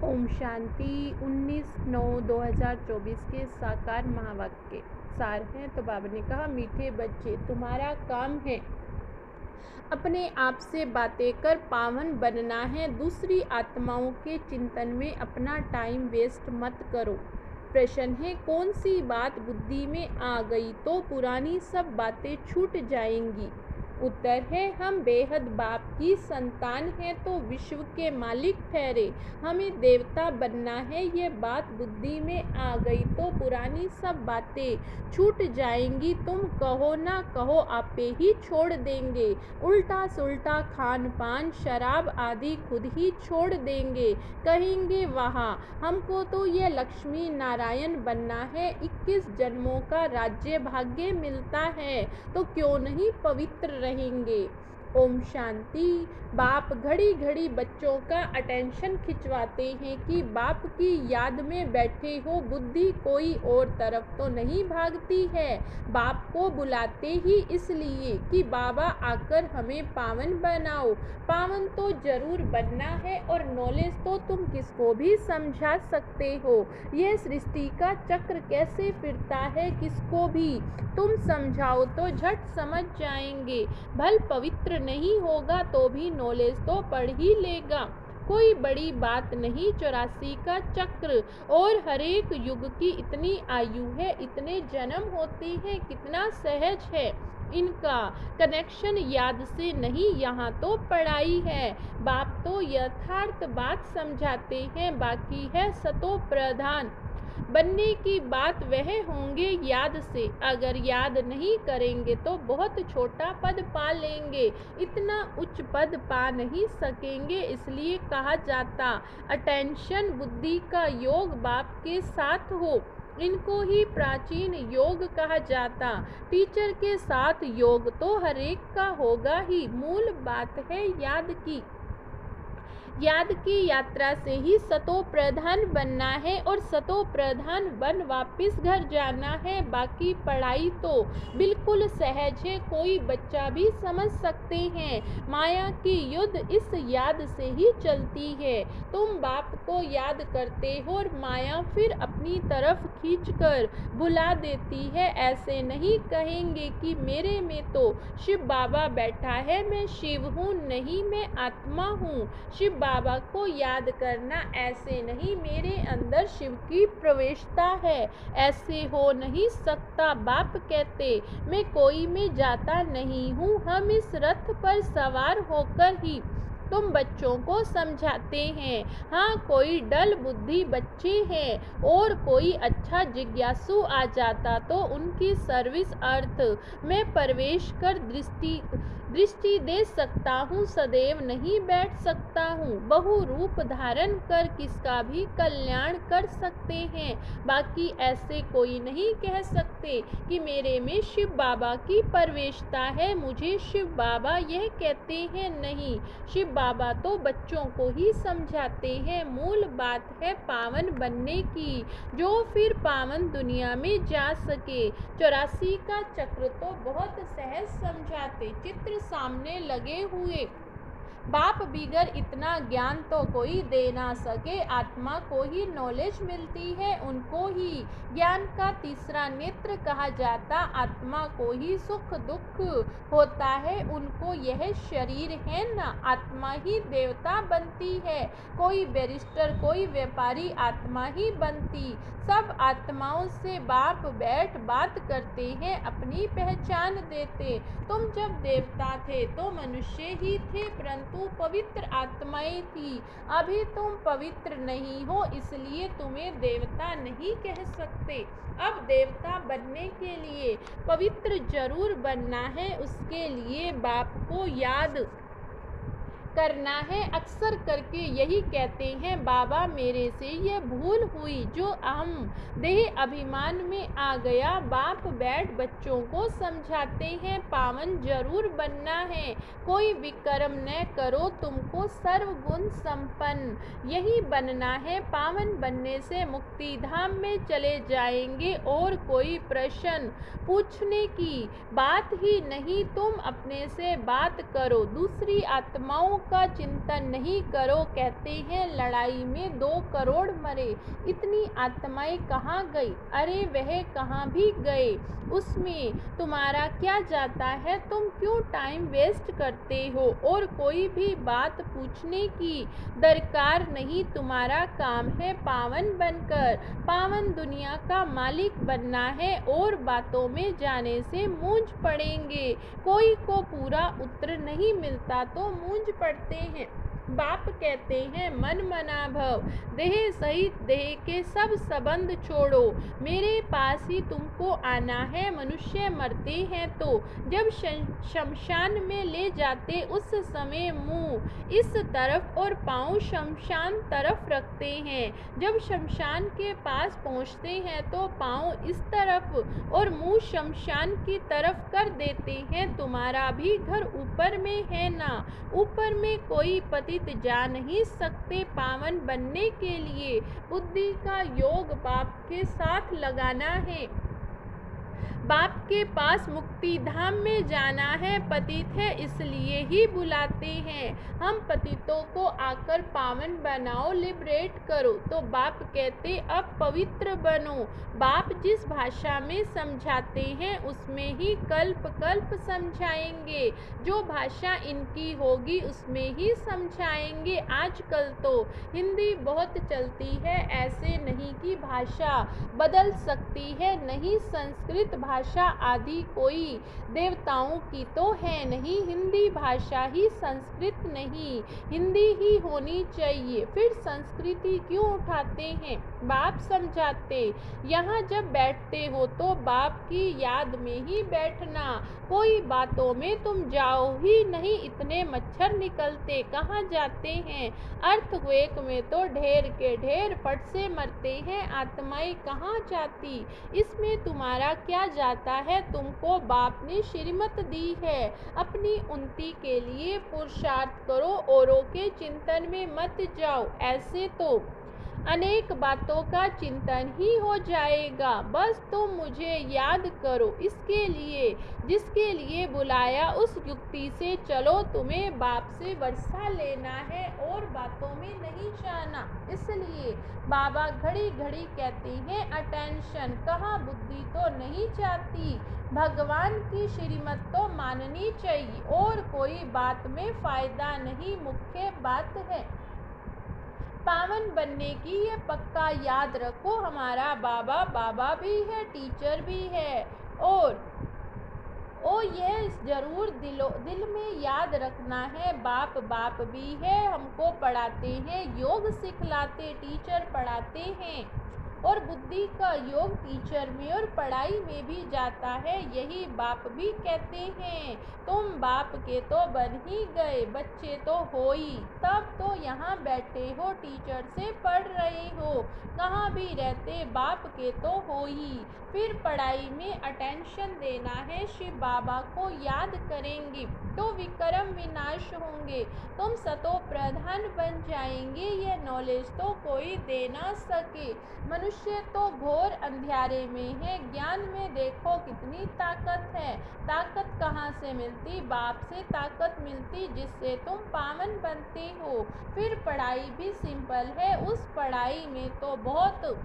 ओम शांति। 19/9/2024 के साकार महावाक्य सार हैं। तो बाबा ने कहा, मीठे बच्चे, तुम्हारा काम है अपने आप से बातें कर पावन बनना है। दूसरी आत्माओं के चिंतन में अपना टाइम वेस्ट मत करो। प्रश्न है, कौन सी बात बुद्धि में आ गई तो पुरानी सब बातें छूट जाएंगी? उत्तर है, हम बेहद बाप की संतान हैं तो विश्व के मालिक ठहरे। हमें देवता बनना है। ये बात बुद्धि में आ गई तो पुरानी सब बातें छूट जाएंगी। तुम कहो ना कहो, आपे ही छोड़ देंगे। उल्टा सुल्टा खान पान शराब आदि खुद ही छोड़ देंगे। कहेंगे, वहाँ हमको तो ये लक्ष्मी नारायण बनना है। 21 जन्मों का राज्य भाग्य मिलता है तो क्यों नहीं पवित्र रहेंगे। ओम शांति। बाप घड़ी घड़ी बच्चों का अटेंशन खिंचवाते हैं कि बाप की याद में बैठे हो। बुद्धि कोई और तरफ तो नहीं भागती है। बाप को बुलाते ही इसलिए कि बाबा आकर हमें पावन बनाओ। पावन तो जरूर बनना है और नॉलेज तो तुम किसको भी समझा सकते हो। यह सृष्टि का चक्र कैसे फिरता है किसको भी तुम समझाओ तो झट समझ जाएंगे। भल पवित्र नहीं होगा तो भी नॉलेज तो पढ़ ही लेगा। कोई बड़ी बात नहीं। 84 का चक्र और हरेक युग की इतनी आयु है, इतने जन्म होते हैं, कितना सहज है इनका कनेक्शन। याद से नहीं, यहाँ तो पढ़ाई है। बाप तो यथार्थ बात समझाते हैं, बाकी है सतो प्रधान बनने की बात। वह होंगे याद से, अगर याद नहीं करेंगे तो बहुत छोटा पद पा लेंगे, इतना उच्च पद पा नहीं सकेंगे। इसलिए कहा जाता, अटेंशन बुद्धि का योग बाप के साथ हो। इनको ही प्राचीन योग कहा जाता। टीचर के साथ योग तो हरेक का होगा ही। मूल बात है याद की। याद की यात्रा से ही सतो प्रधान बनना है और सतो प्रधान बन वापस घर जाना है। बाकी पढ़ाई तो बिल्कुल सहज है, कोई बच्चा भी समझ सकते हैं। माया की युद्ध इस याद से ही चलती है। तुम बाप को याद करते हो और माया फिर अपनी तरफ खींचकर बुला देती है। ऐसे नहीं कहेंगे कि मेरे में तो शिव बाबा बैठा है, मैं शिव हूँ। नहीं, मैं आत्मा हूँ। शिव बाबा को याद करना ऐसे नहीं, मेरे अंदर शिव की प्रवेशता है, ऐसे हो नहीं सकता। बाप कहते, मैं कोई में जाता नहीं हूँ। हम इस रथ पर सवार होकर ही तुम बच्चों को समझाते हैं। हाँ, कोई डल बुद्धि बच्चे हैं और कोई अच्छा जिज्ञासु आ जाता तो उनकी सर्विस अर्थ में प्रवेश कर दृष्टि दे सकता हूँ। सदैव नहीं बैठ सकता हूँ। बहु रूप धारण कर किसका भी कल्याण कर सकते हैं। बाकी ऐसे कोई नहीं कह सकते कि मेरे में शिव बाबा की प्रवेशता है, मुझे शिव बाबा यह कहते हैं। नहीं, शिव बाबा तो बच्चों को ही समझाते हैं। मूल बात है पावन बनने की, जो फिर पावन दुनिया में जा सके। 84 का चक्र तो बहुत सहज समझाते, चित्र सामने लगे हुए। बाप बिगर इतना ज्ञान तो कोई दे ना सके। आत्मा को ही नॉलेज मिलती है, उनको ही ज्ञान का तीसरा नेत्र कहा जाता। आत्मा को ही सुख दुख होता है, उनको यह शरीर है ना। आत्मा ही देवता बनती है। कोई बैरिस्टर, कोई व्यापारी, आत्मा ही बनती। सब आत्माओं से बाप बैठ बात करते हैं, अपनी पहचान देते। तुम जब देवता थे तो मनुष्य ही थे, परंतु पवित्र आत्माएं थी। अभी तुम पवित्र नहीं हो, इसलिए तुम्हें देवता नहीं कह सकते। अब देवता बनने के लिए पवित्र जरूर बनना है। उसके लिए बाप को याद करना है। अक्सर करके यही कहते हैं, बाबा मेरे से यह भूल हुई जो अहम देह अभिमान में आ गया। बाप बैठ बच्चों को समझाते हैं, पावन जरूर बनना है। कोई विक्रम न करो, तुमको सर्वगुण संपन्न यही बनना है। पावन बनने से मुक्ति धाम में चले जाएंगे और कोई प्रश्न पूछने की बात ही नहीं। तुम अपने से बात करो, दूसरी आत्माओं का चिंतन नहीं करो, कहते हैं लड़ाई में 2 करोड़ मरे। इतनी आत्माएं कहाँ गई? अरे वह कहाँ भी गए, उसमें तुम्हारा क्या जाता है? तुम क्यों टाइम वेस्ट करते हो? और कोई भी बात पूछने की दरकार नहीं, तुम्हारा काम है पावन बनकर पावन दुनिया का मालिक बनना है। और बातों में जाने से मूंझ पड़ेंगे। कोई को पूरा उत्तर नहीं मिलता तो मूंझ पड़ते हैं। बाप कहते हैं मन मना भव, देह सहित देह के सब संबंध छोड़ो, मेरे पास ही तुमको आना है। मनुष्य मरते हैं तो जब शमशान में ले जाते उस समय मुंह इस तरफ और पांव शमशान तरफ रखते हैं। जब शमशान के पास पहुंचते हैं तो पांव इस तरफ और मुंह शमशान की तरफ कर देते हैं। तुम्हारा भी घर ऊपर में है ना, ऊपर में कोई पतित जा नहीं सकते। पावन बनने के लिए बुद्धि का योग बाप के साथ लगाना है। बाप के पास मुक्ति धाम में जाना है। पतित है इसलिए ही बुलाते हैं हम, पतितों को आकर पावन बनाओ, लिबरेट करो। तो बाप कहते अब पवित्र बनो। बाप जिस भाषा में समझाते हैं उसमें ही कल्प कल्प समझाएंगे। जो भाषा इनकी होगी उसमें ही समझाएंगे। आजकल तो हिंदी बहुत चलती है, ऐसे नहीं कि भाषा बदल सकती है। नहीं संस्कृत भाषा आदि कोई देवताओं की तो है नहीं, हिंदी भाषा ही संस्कृत नहीं, हिंदी ही होनी चाहिए। फिर संस्कृति क्यों उठाते हैं? बाप समझाते, यहाँ जब बैठते हो तो बाप की याद में ही बैठना, कोई बातों में तुम जाओ ही नहीं। इतने मच्छर निकलते कहाँ जाते हैं? अर्थक्वेक में तो ढेर के ढेर फट से मरते हैं, आत्माएं कहाँ जाती? इसमें तुम्हारा क्या जाता है? तुमको बाप ने श्रीमत दी है, अपनी उन्नति के लिए पुरुषार्थ करो, औरों के चिंतन में मत जाओ। ऐसे तो अनेक बातों का चिंतन ही हो जाएगा। बस तुम मुझे याद करो, इसके लिए जिसके लिए बुलाया उस युक्ति से चलो। तुम्हें बाप से वर्षा लेना है और बातों में नहीं जाना। इसलिए बाबा घड़ी घड़ी कहते हैं अटेंशन, कहाँ बुद्धि तो नहीं चाहती। भगवान की श्रीमत तो माननी चाहिए और कोई बात में फायदा नहीं, मुख्य बात है पावन बनने की। ये पक्का याद रखो, हमारा बाबा बाबा भी है, टीचर भी है। और यह जरूर दिल में याद रखना है, बाप बाप भी है, हमको पढ़ाते हैं, योग सिखलाते, टीचर पढ़ाते हैं। और बुद्धि का योग टीचर में और पढ़ाई में भी जाता है। यही बाप भी कहते हैं तुम बाप के तो बन ही गए, बच्चे तो हो ही, तब तो यहाँ बैठे हो, टीचर से पढ़ रहे हो, कहाँ भी रहते बाप के तो हो ही। फिर पढ़ाई में अटेंशन देना है, शिव बाबा को याद करेंगे तो विक्रम विनाश होंगे, तुम सतो प्रधान बन जाएंगे। ये नॉलेज तो कोई दे ना सके। मनुष्य तो घोर अंधियारे में है, ज्ञान में देखो कितनी ताकत है। ताकत कहाँ से मिलती? बाप से ताकत मिलती, जिससे तुम पावन बनते हो। फिर पढ़ाई भी सिंपल है, उस पढ़ाई में तो बहुत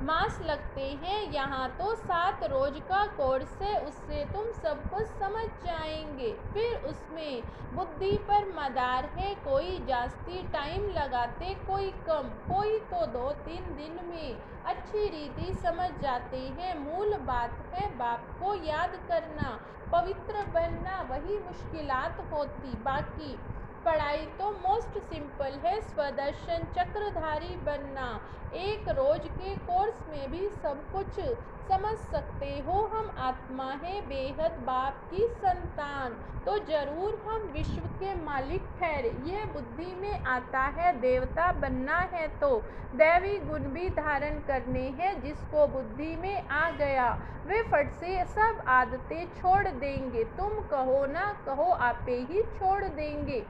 मास लगते हैं। यहाँ तो 7 रोज का कोर्स है, उससे तुम सब कुछ समझ जाएंगे। फिर उसमें बुद्धि पर मदार है, कोई जास्ती टाइम लगाते, कोई कम, कोई तो 2-3 दिन में अच्छी रीति समझ जाते हैं। मूल बात है बाप को याद करना, पवित्र बनना, वही मुश्किलात होती। बाकी पढ़ाई तो मोस्ट सिंपल है, स्वदर्शन चक्रधारी बनना। एक रोज के कोर्स में भी सब कुछ समझ सकते हो। हम आत्मा है बेहद बाप की संतान, तो जरूर हम विश्व के मालिक ठहरे। यह बुद्धि में आता है, देवता बनना है तो दैवी गुण भी धारण करने हैं। जिसको बुद्धि में आ गया वे फट से सब आदतें छोड़ देंगे। तुम कहो ना कहो आपे ही छोड़ देंगे।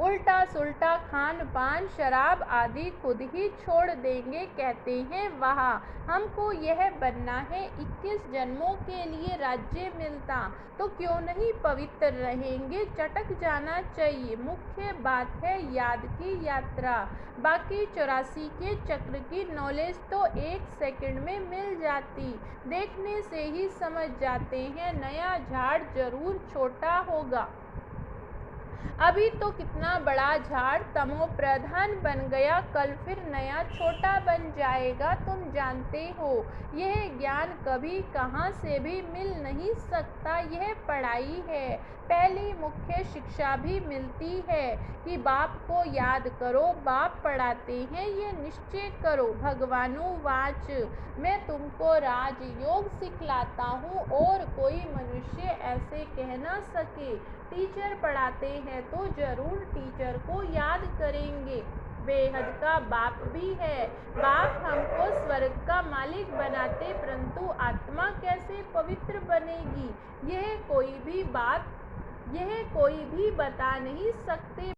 उल्टा सुल्टा खान पान शराब आदि खुद ही छोड़ देंगे। कहते हैं वाह, हमको यह बनना है, 21 जन्मों के लिए राज्य मिलता तो क्यों नहीं पवित्र रहेंगे। चटक जाना चाहिए, मुख्य बात है याद की यात्रा, बाकी 84 के चक्र की नॉलेज तो 1 सेकंड में मिल जाती। देखने से ही समझ जाते हैं नया झाड़ जरूर छोटा होगा। अभी तो कितना बड़ा झाड़ तमो प्रधान बन गया, कल फिर नया छोटा बन जाएगा। तुम जानते हो यह ज्ञान कभी कहाँ से भी मिल नहीं सकता, यह पढ़ाई है। पहली मुख्य शिक्षा भी मिलती है कि बाप को याद करो, बाप पढ़ाते हैं ये निश्चय करो। भगवानुवाच, मैं तुमको राजयोग सिखलाता हूँ और कोई मनुष्य ऐसे कह न सके। टीचर पढ़ाते हैं तो जरूर टीचर को याद करेंगे। बेहद का बाप भी है, बाप हमको स्वर्ग का मालिक बनाते, परंतु आत्मा कैसे पवित्र बनेगी यह कोई भी बता नहीं सकते।